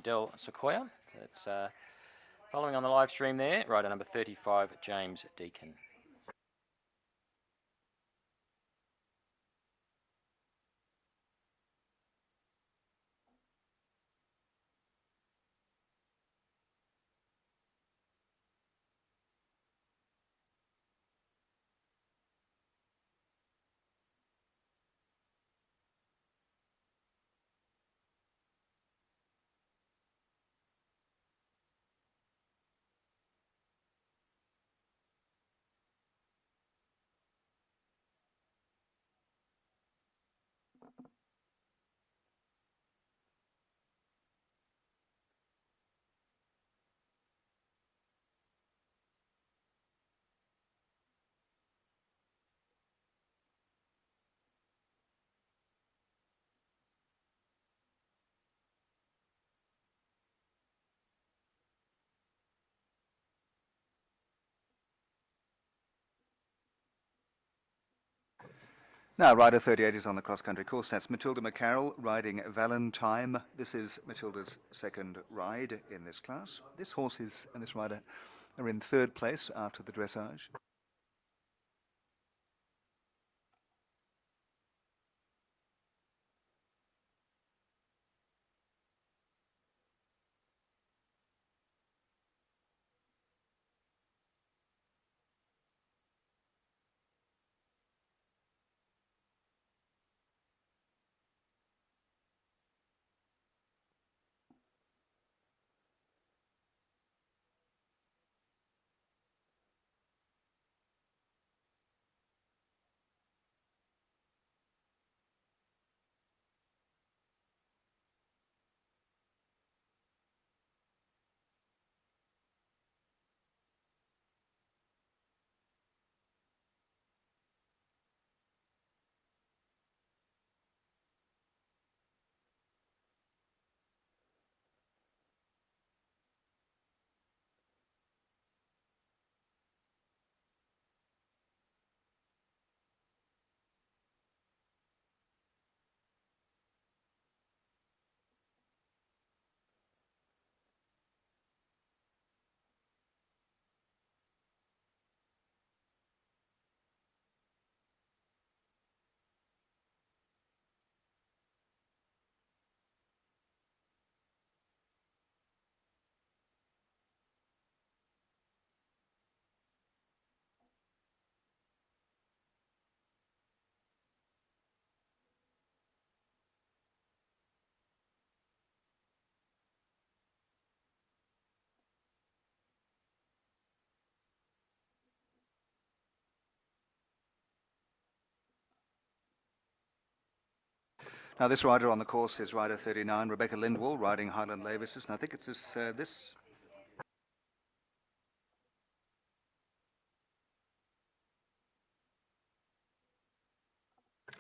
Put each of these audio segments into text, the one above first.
Del Sequoia. So it's following on the live stream there, rider number 35, James Deacon. Now, rider 38 is on the cross-country course. That's Matilda McCarroll riding Valentine. This is Matilda's second ride in this class. This horse and this rider are in third place after the dressage. Now, this rider on the course is rider 39, Rebecca Lindwall, riding Highland Lavises. And I think it's this.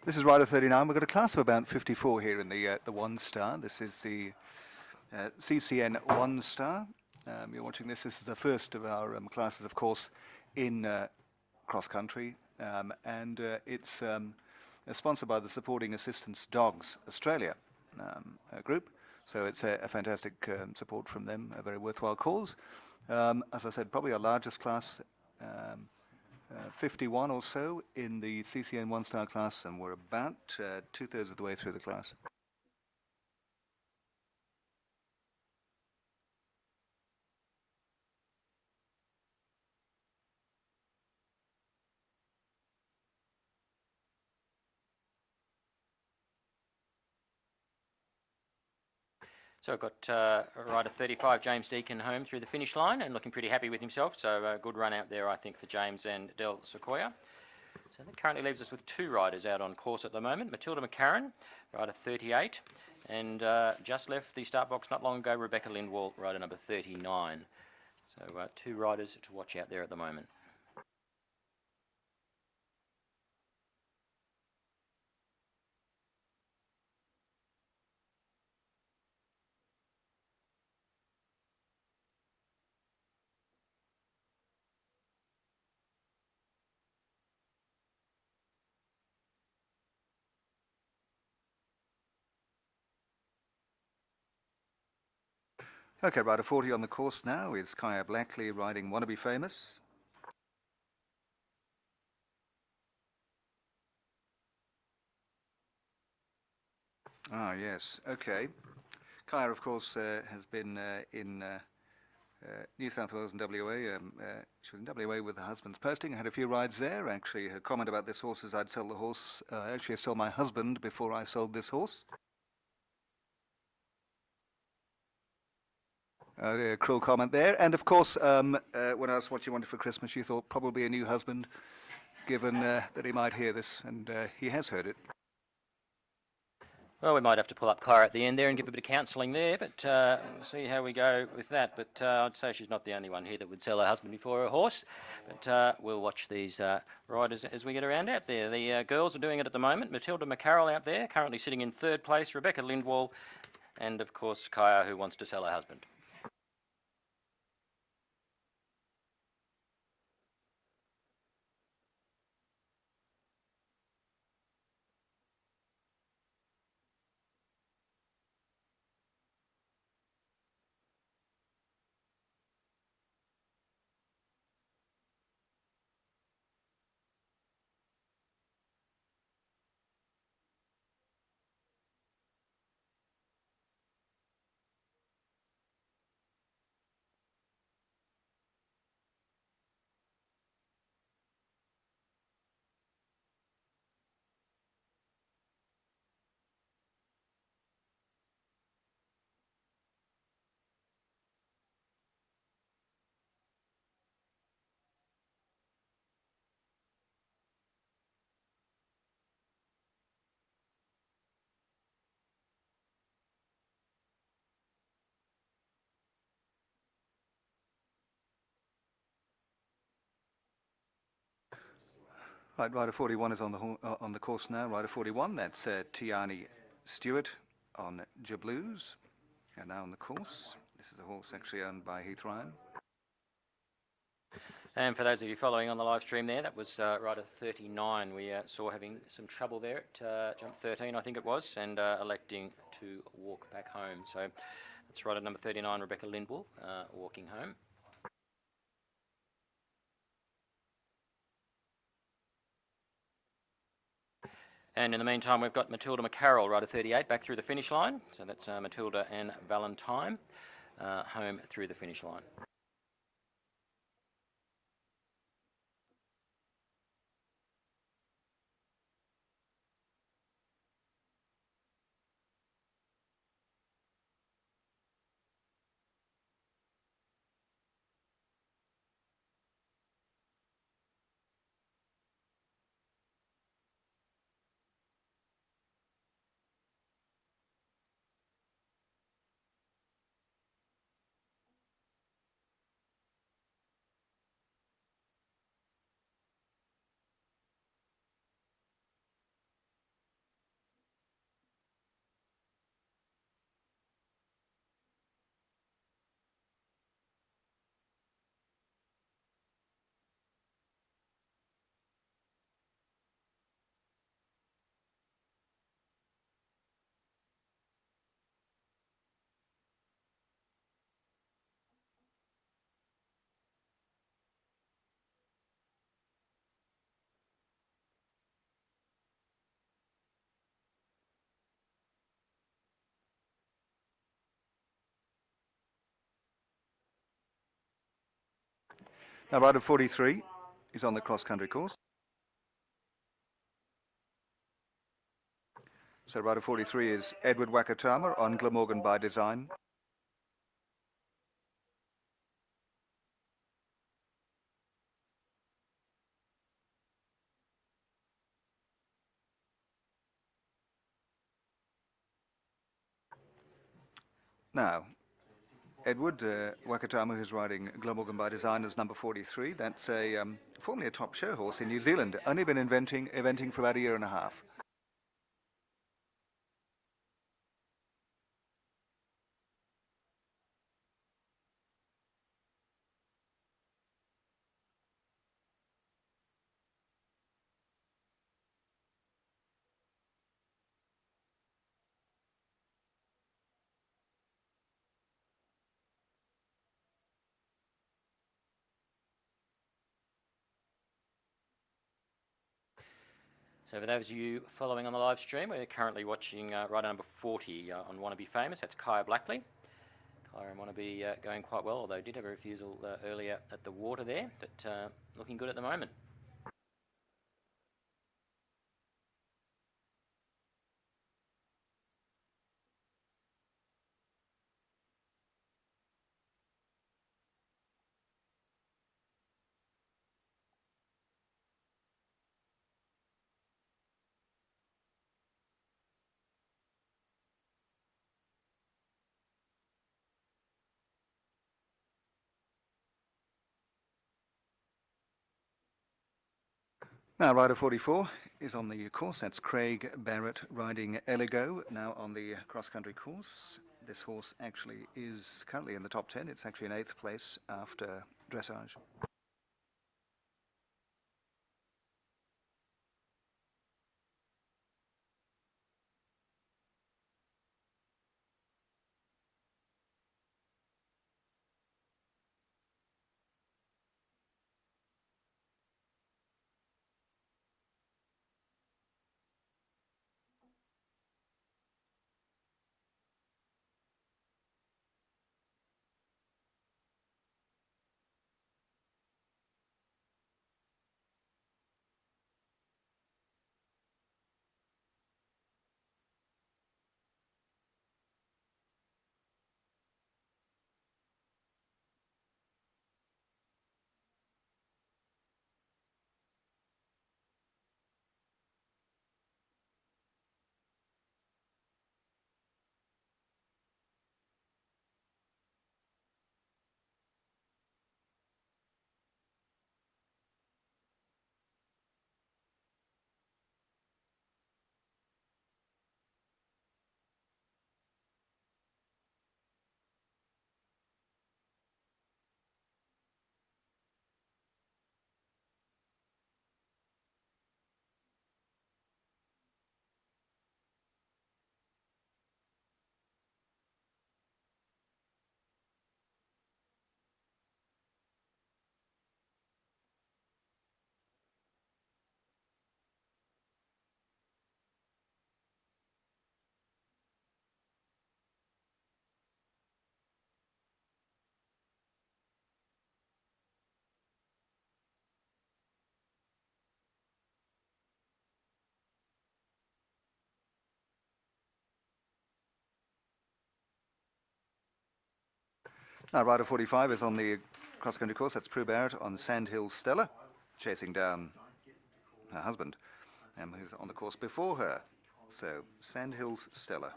This is rider 39. We've got a class of about 54 here in the one star. This is the CCN one star. You're watching this. This is the first of our classes, of course, in cross country, and it's sponsored by the Supporting Assistance Dogs Australia group. So it's a fantastic support from them, a very worthwhile cause. As I said, probably our largest class, 51 or so in the CCN one-star class, and we're about two-thirds of the way through the class. So I've got rider 35, James Deacon, home through the finish line and looking pretty happy with himself. So a good run out there, I think, for James and Del Sequoia. So that currently leaves us with two riders out on course at the moment. Matilda McCarron, rider 38, and just left the start box not long ago, Rebecca Lindwall, rider number 39. So two riders to watch out there at the moment. Okay, rider 40 on the course now is Kaya Blackley riding Wanna Be Famous. Ah, yes, okay. Kaya, of course, has been in New South Wales and WA. She was in WA with her husband's posting, had a few rides there. Actually, her comment about this horse is, I'd sell the horse. Actually, I sold my husband before I sold this horse. A cruel comment there. And of course, when asked what she wanted for Christmas, she thought probably a new husband, given that he might hear this, and he has heard it. Well, we might have to pull up Clara at the end there and give a bit of counselling there, but we'll see how we go with that. But I'd say she's not the only one here that would sell her husband before a horse. But we'll watch these riders as we get around out there. The girls are doing it at the moment. Matilda McCarroll out there, currently sitting in third place. Rebecca Lindwall, and of course Kaya, who wants to sell her husband. Right, rider 41 is on the course now. Rider 41, that's Tiani Stewart on Jablues, and now on the course. This is a horse actually owned by Heath Ryan. And for those of you following on the live stream there, that was rider 39 we saw having some trouble there at jump 13, I think it was, and electing to walk back home. So that's rider number 39, Rebecca Lindwall, walking home. And in the meantime, we've got Matilda McCarroll, rider 38, back through the finish line. So that's Matilda and Valentine home through the finish line. Now, rider 43 is on the cross-country course. So rider 43 is Edward Wakatama on Glamorgan by Design. Now, Edward Wakatama, who's riding Glamorgan by Design, is number 43. That's formerly a top show horse in New Zealand. Only been eventing for about a year and a half. So for those of you following on the live stream, we're currently watching rider number 40 on Wannabe Famous. That's Kaya Blackley. Kaya and Wannabe going quite well, although did have a refusal earlier at the water there, but looking good at the moment. Now, rider 44 is on the course. That's Craig Barrett riding Eligo, now on the cross-country course. This horse actually is currently in the top 10. It's actually in 8th place after dressage. Now, rider 45 is on the cross-country course. That's Prue Barrett on Sandhill Stella, chasing down her husband, who's on the course before her. So, Sandhill's Stella.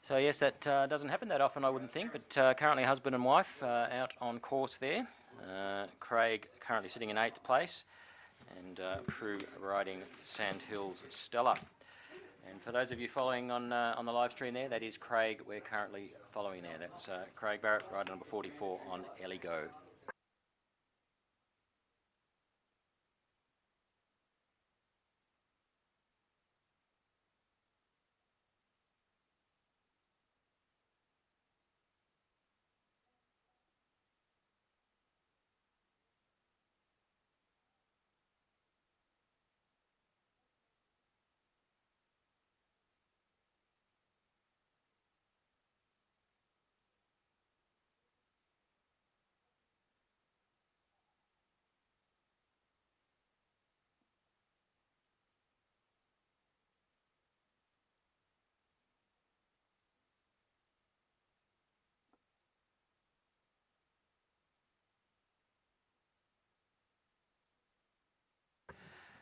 So yes, that doesn't happen that often, I wouldn't think, but currently husband and wife out on course there. Craig currently sitting in 8th place, and Prue riding Sandhill's Stella. And for those of you following on the live stream there, that is Craig we're currently following there. That's Craig Barrett, rider number 44 on Eligo.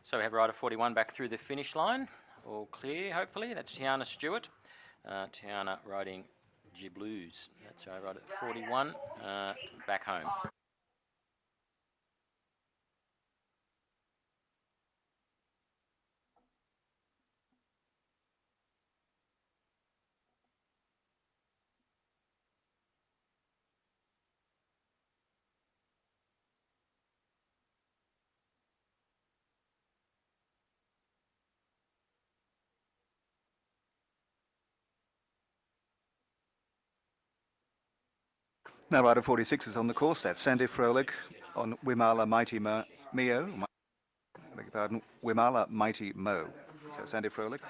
So we have rider 41 back through the finish line. All clear, hopefully. That's Tiana Stewart. Tiana riding G-Blues. That's right, rider 41 back home. Now rider 46 is on the course. That's Sandy Frolic on Wimala Mighty Mio. I beg your pardon, Wimala Mighty Mo. So Sandy Frolic.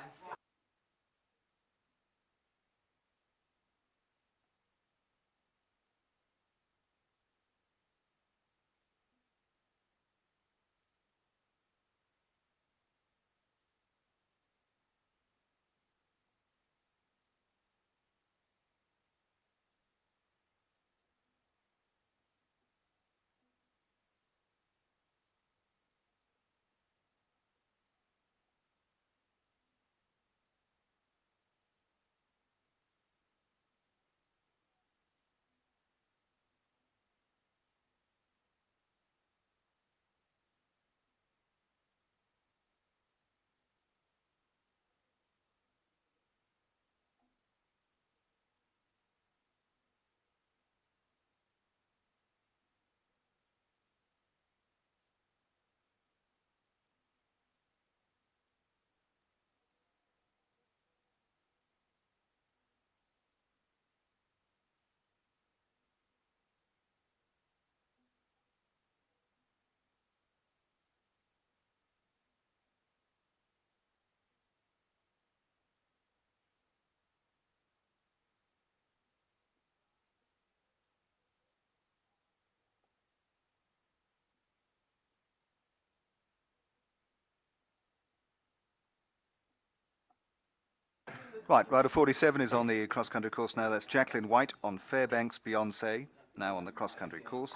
Right, rider 47 is on the cross-country course now. That's Jacqueline White on Fairbanks Beyonce, now on the cross-country course.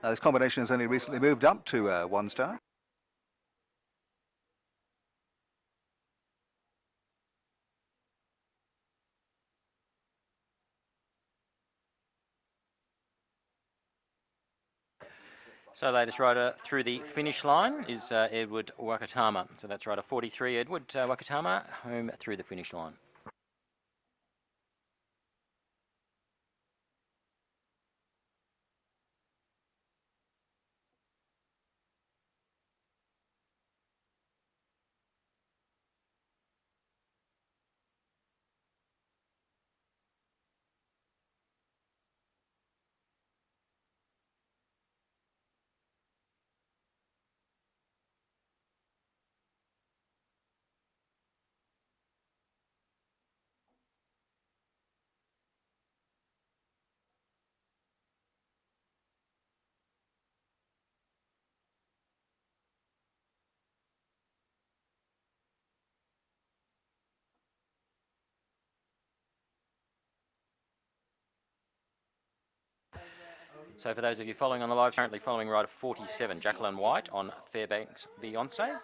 Now, this combination has only recently moved up to 1 star. So latest rider through the finish line is Edward Wakatama. So that's rider 43, Edward Wakatama, home through the finish line. So for those of you following on the live, currently following rider 47, Jacqueline White on Fairbanks Beyonce.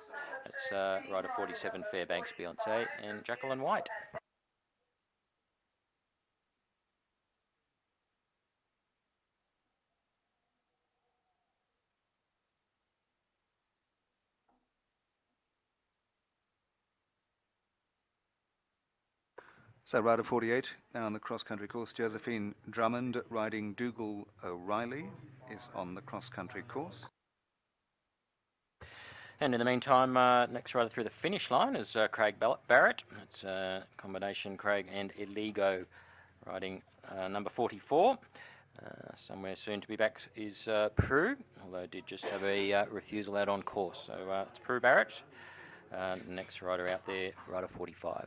That's rider 47, Fairbanks Beyonce, and Jacqueline White. So rider 48 now on the cross-country course. Josephine Drummond riding Dougal O'Reilly is on the cross-country course. And in the meantime, next rider through the finish line is Craig Barrett. It's a combination Craig and Eligo riding number 44. Somewhere soon to be back is Prue, although did just have a refusal out on course. So it's Prue Barrett. Next rider out there, rider 45.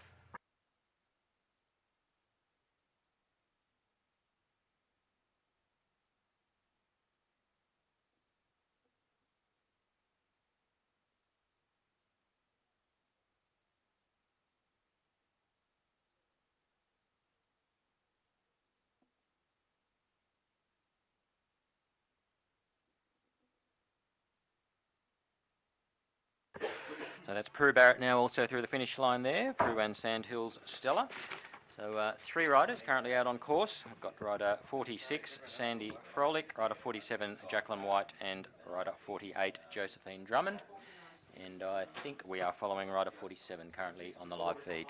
So that's Prue Barrett now also through the finish line there, Prue and Sandhills Stella. So 3 riders currently out on course. We've got rider 46, Sandy Frolic, rider 47, Jacqueline White, and rider 48, Josephine Drummond. And I think we are following rider 47 currently on the live feed.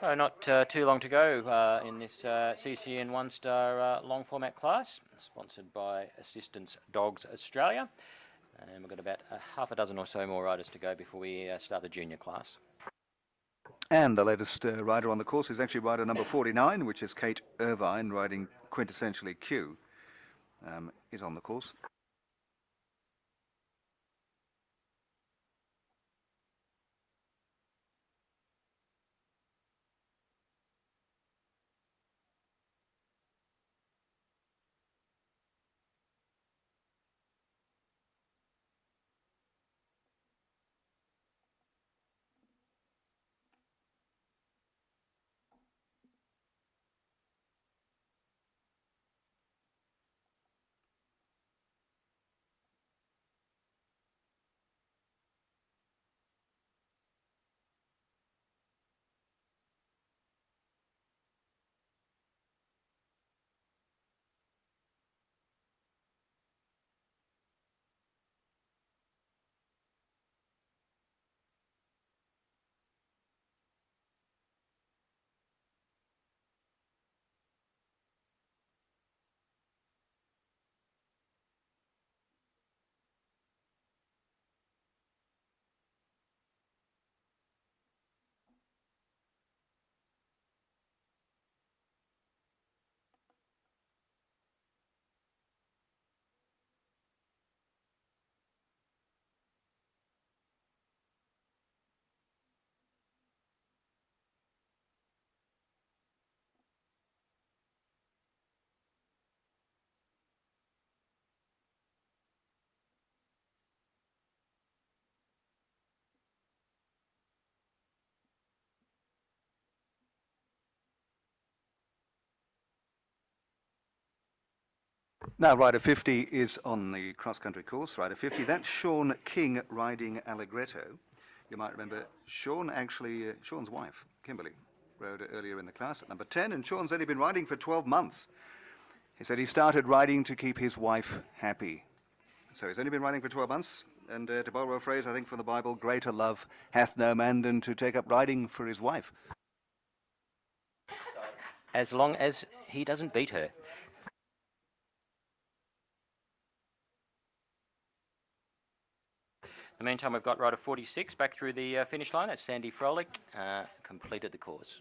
So not too long to go in this CCN one-star long format class, sponsored by Assistance Dogs Australia. And we've got about half a dozen or so more riders to go before we start the junior class. And the latest rider on the course is actually rider number 49, which is Kate Irvine, riding quintessentially Q, is on the course. Now, rider 50 is on the cross-country course. Rider 50, that's Sean King riding Allegretto. You might remember Sean, Sean's wife, Kimberly, rode earlier in the class at number 10, and Sean's only been riding for 12 months. He said he started riding to keep his wife happy. So he's only been riding for 12 months, and to borrow a phrase, I think, from the Bible, greater love hath no man than to take up riding for his wife. As long as he doesn't beat her. In the meantime, we've got rider 46 back through the finish line. That's Sandy Frolic, completed the course.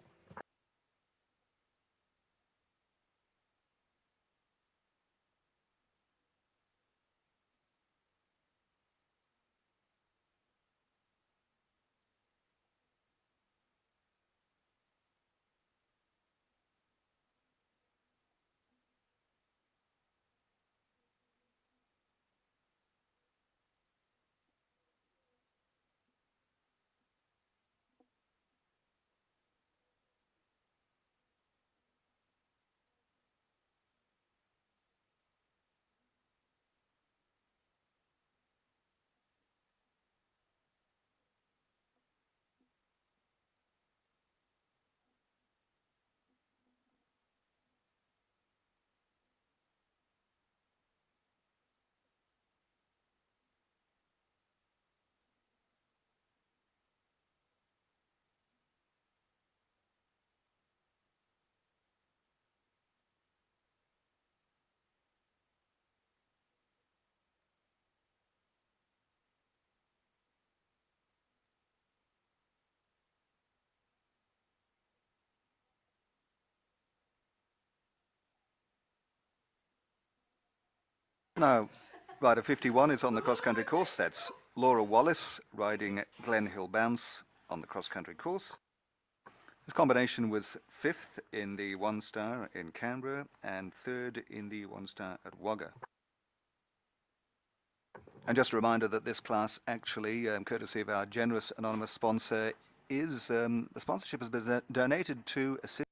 Now, rider 51 is on the cross-country course. That's Laura Wallace riding Glen Hill Bounce on the cross-country course. This combination was 5th in the one-star in Canberra and 3rd in the one-star at Wagga. And just a reminder that this class actually, courtesy of our generous anonymous sponsor, is the sponsorship has been donated to Assist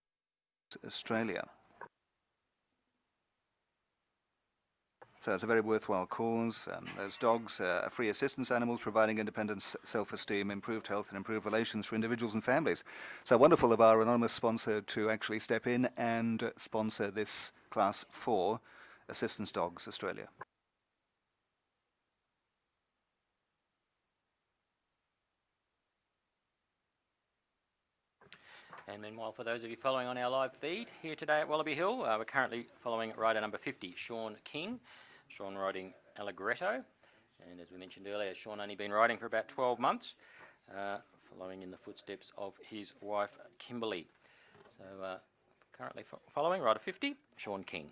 Australia. So it's a very worthwhile cause. Those dogs are free assistance animals, providing independence, self-esteem, improved health and improved relations for individuals and families. So wonderful of our anonymous sponsor to actually step in and sponsor this class for Assistance Dogs Australia. And meanwhile, for those of you following on our live feed here today at WallabyHill, we're currently following rider number 50, Sean King. Sean riding Allegretto. And as we mentioned earlier, Sean only been riding for about 12 months, following in the footsteps of his wife, Kimberly. So currently following rider 50, Sean King.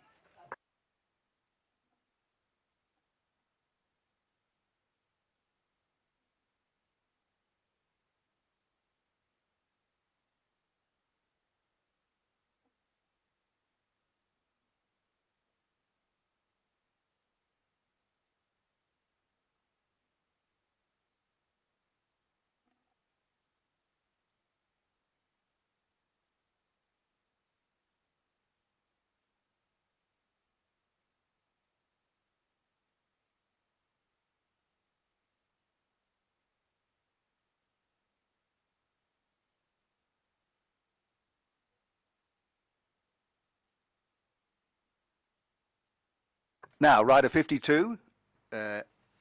Now, rider 52,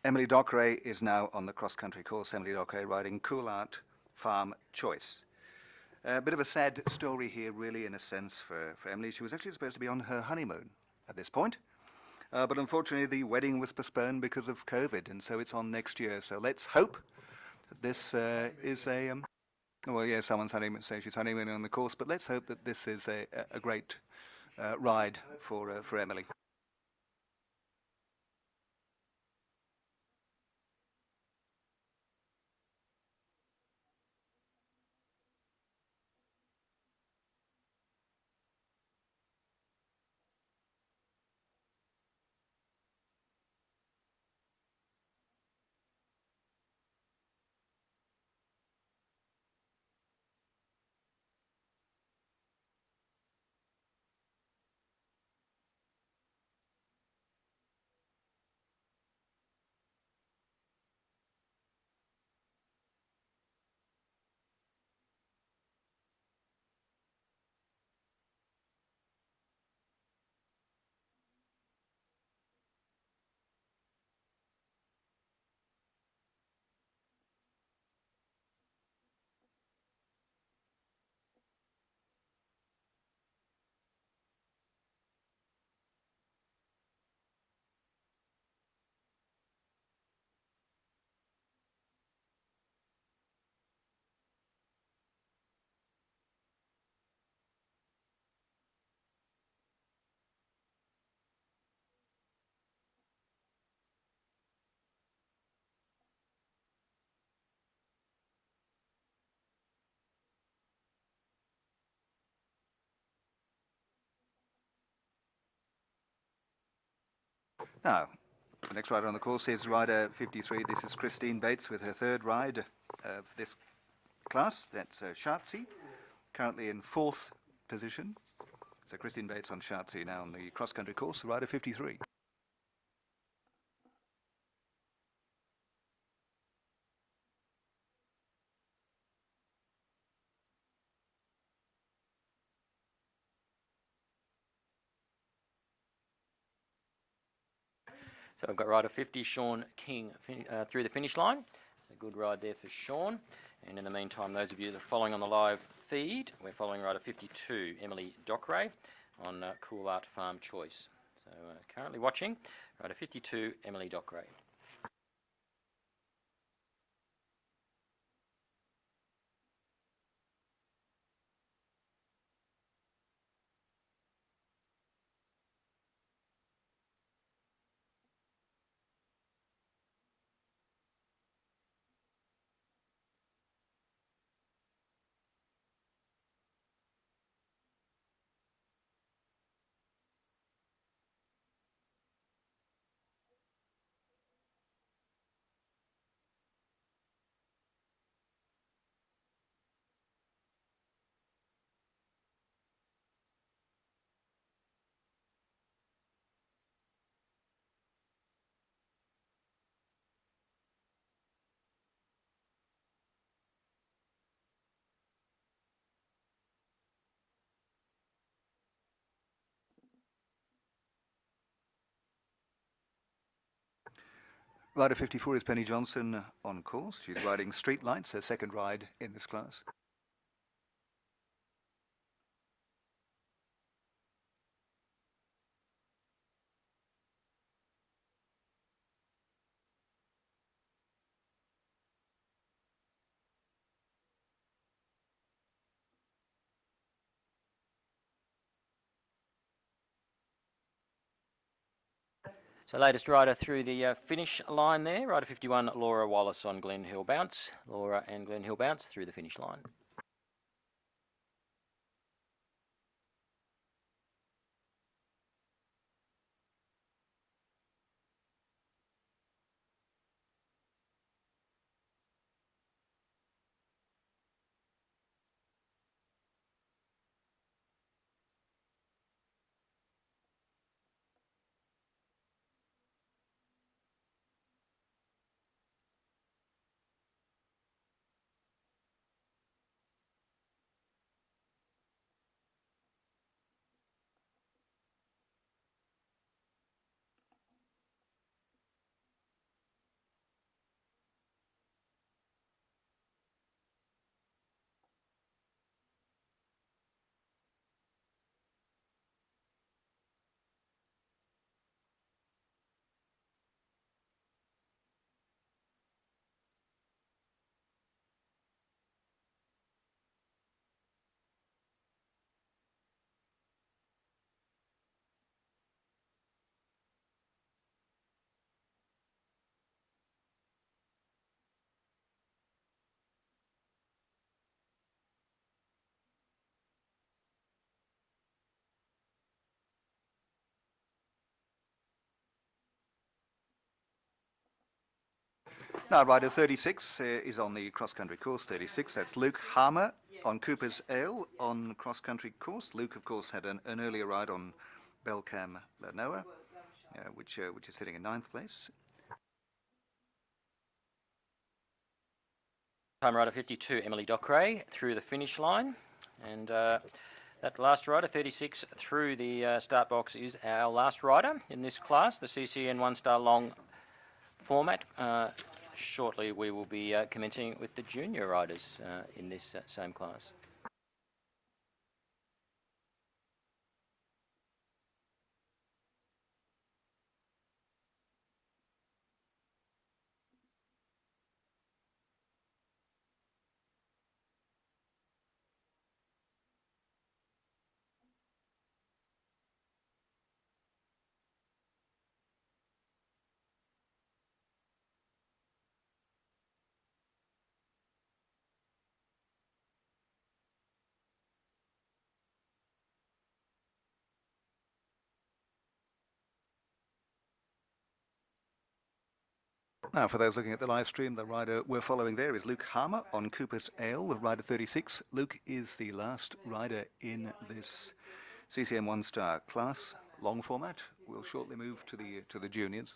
Emily Dockery is now on the cross-country course. Emily Dockery riding Coolart Farm Choice. A bit of a sad story here, really, in a sense, for Emily. She was actually supposed to be on her honeymoon at this point. But unfortunately, the wedding was postponed because of COVID, and so it's on next year. So let's hope that this is a... well, yeah, someone's honeymoon, saying she's honeymooning on the course, but let's hope that this is a great ride for Emily. Now, the next rider on the course is rider 53. This is Christine Bates with her third ride of this class. That's Shartsy, currently in 4th position. So Christine Bates on Shartsy now on the cross-country course, rider 53. So I've got rider 50, Sean King, through the finish line. A good ride there for Sean. And in the meantime, those of you that are following on the live feed, we're following rider 52, Emily Dockery, on Coolart Farm Choice. So currently watching rider 52, Emily Dockery. Rider 54 is Penny Johnson on course. She's riding Street Lights, her second ride in this class. So latest rider through the finish line there, rider 51, Laura Wallace on Glen Hill Bounce. Laura and Glen Hill Bounce through the finish line. Now, rider 36 is on the cross-country course. 36, that's Luke Harmer on Cooper's Ale on cross-country course. Luke, of course, had an earlier ride on Belcam Lanoa, which is sitting in 9th place. Time rider 52, Emily Dockery through the finish line. And that last rider, 36, through the start box is our last rider in this class, the CCN 1-star long format. Shortly we will be commencing with the junior riders in this same class. Now, for those looking at the live stream, the rider we're following there is Luke Harmer on Cooper's Ale, the rider 36. Luke is the last rider in this CCM 1-star class, long format. We'll shortly move to the juniors.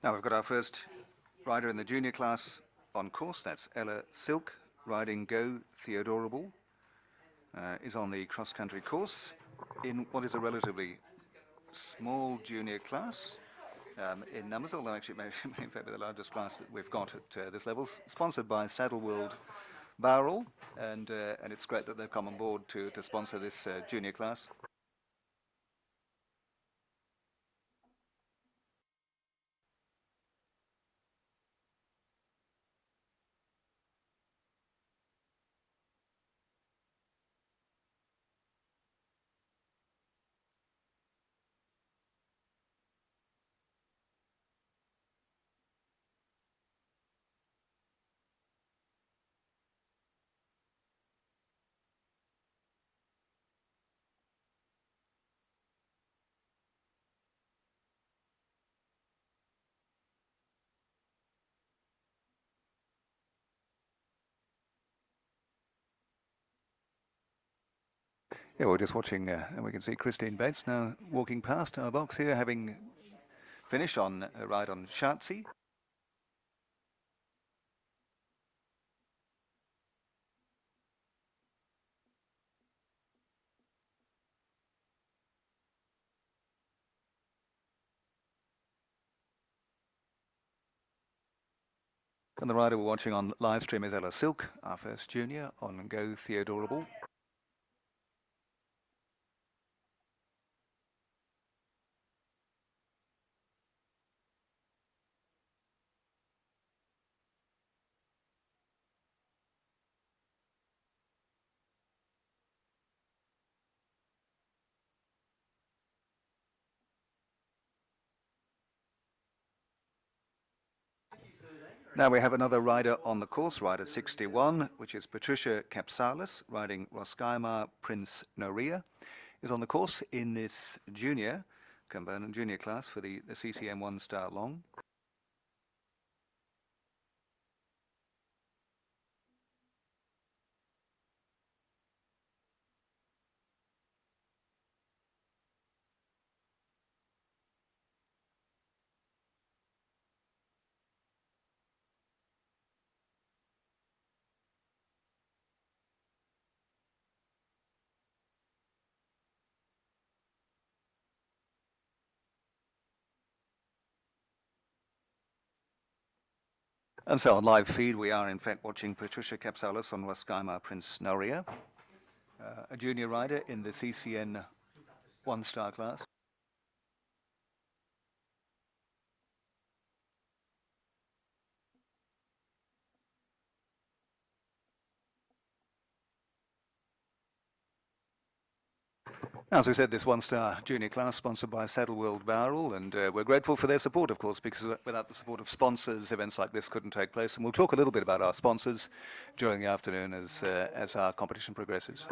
Now we've got our first rider in the junior class on course. That's Ella Silk, riding Go Theodorable. Is on the cross-country course in what is a relatively small junior class in numbers, although actually it may in fact be the largest class that we've got at this level. Sponsored by Saddle World Barrel, and it's great that they've come on board to sponsor this junior class. Yeah, we're just watching, and we can see Christine Bates now walking past our box here, having finished on a ride on Shartsy. And the rider we're watching on live stream is Ella Silk, our first junior, on Go Theodorable. Now we have another rider on the course, rider 61, which is Patricia Capsalis, riding Roskaima Prince Noria, is on the course in this junior, Cumberland junior class for the CCM 1-star long. And so on live feed, we are in fact watching Patricia Capsalis on Roskaima Prince Noria, a junior rider in the CCN 1-star class. As we said, this 1-star junior class sponsored by Saddle World Barrel, and we're grateful for their support, of course, because without the support of sponsors, events like this couldn't take place. And we'll talk a little bit about our sponsors during the afternoon as our competition progresses.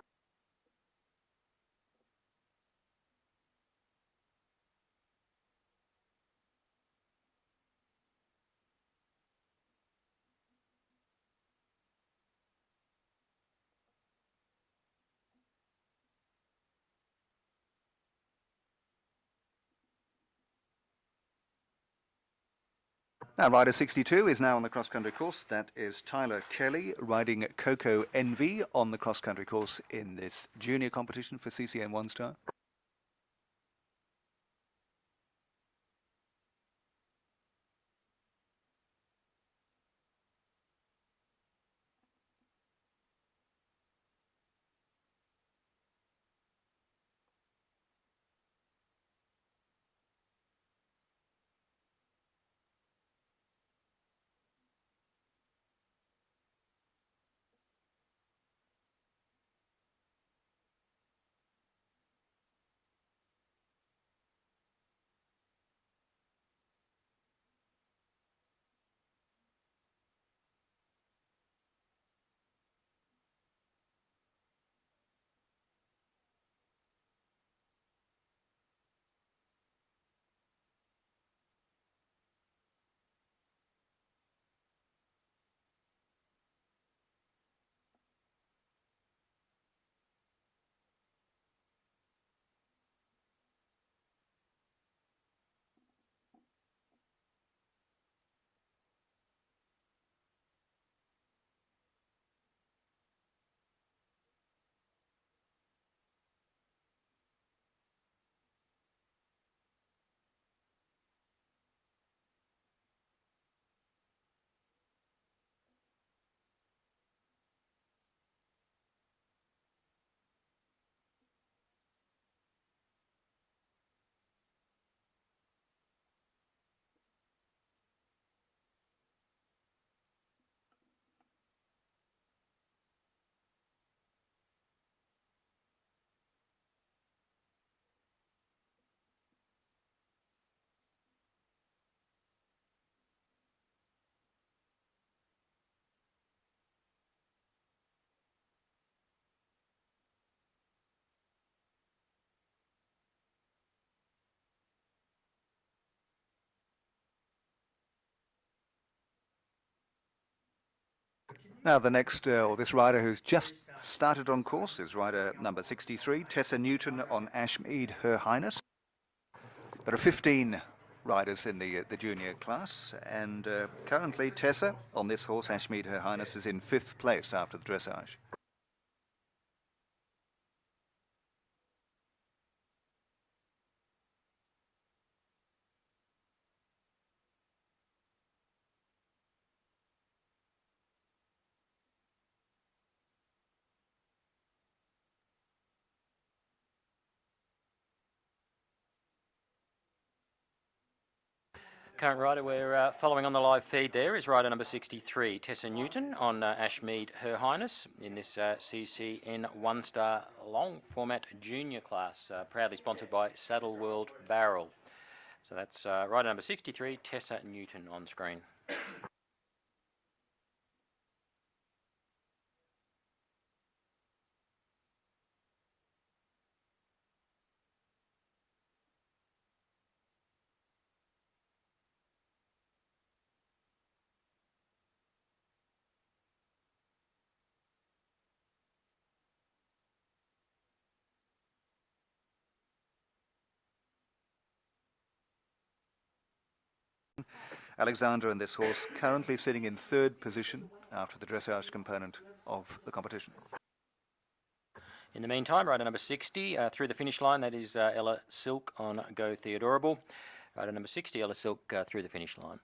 Now, rider 62 is now on the cross-country course. That is Tyler Kelly riding Coco Envy on the cross-country course in this junior competition for CCM 1-star. Now the next, or this rider who's just started on course is rider number 63, Tessa Newton on Ashmead Her Highness. There are 15 riders in the junior class, and currently Tessa on this horse, Ashmead Her Highness, is in 5th place after the dressage. Current rider we're following on the live feed there is rider number 63, Tessa Newton, on Ashmead Her Highness in this CCN 1-star long format junior class, proudly sponsored by Saddle World Barrel. So that's rider number 63, Tessa Newton, on screen. Alexander and this horse currently sitting in third position after the dressage component of the competition. In the meantime, rider number 60 through the finish line, that is Ella Silk on Go Theodorable. Rider number 60, Ella Silk, through the finish line.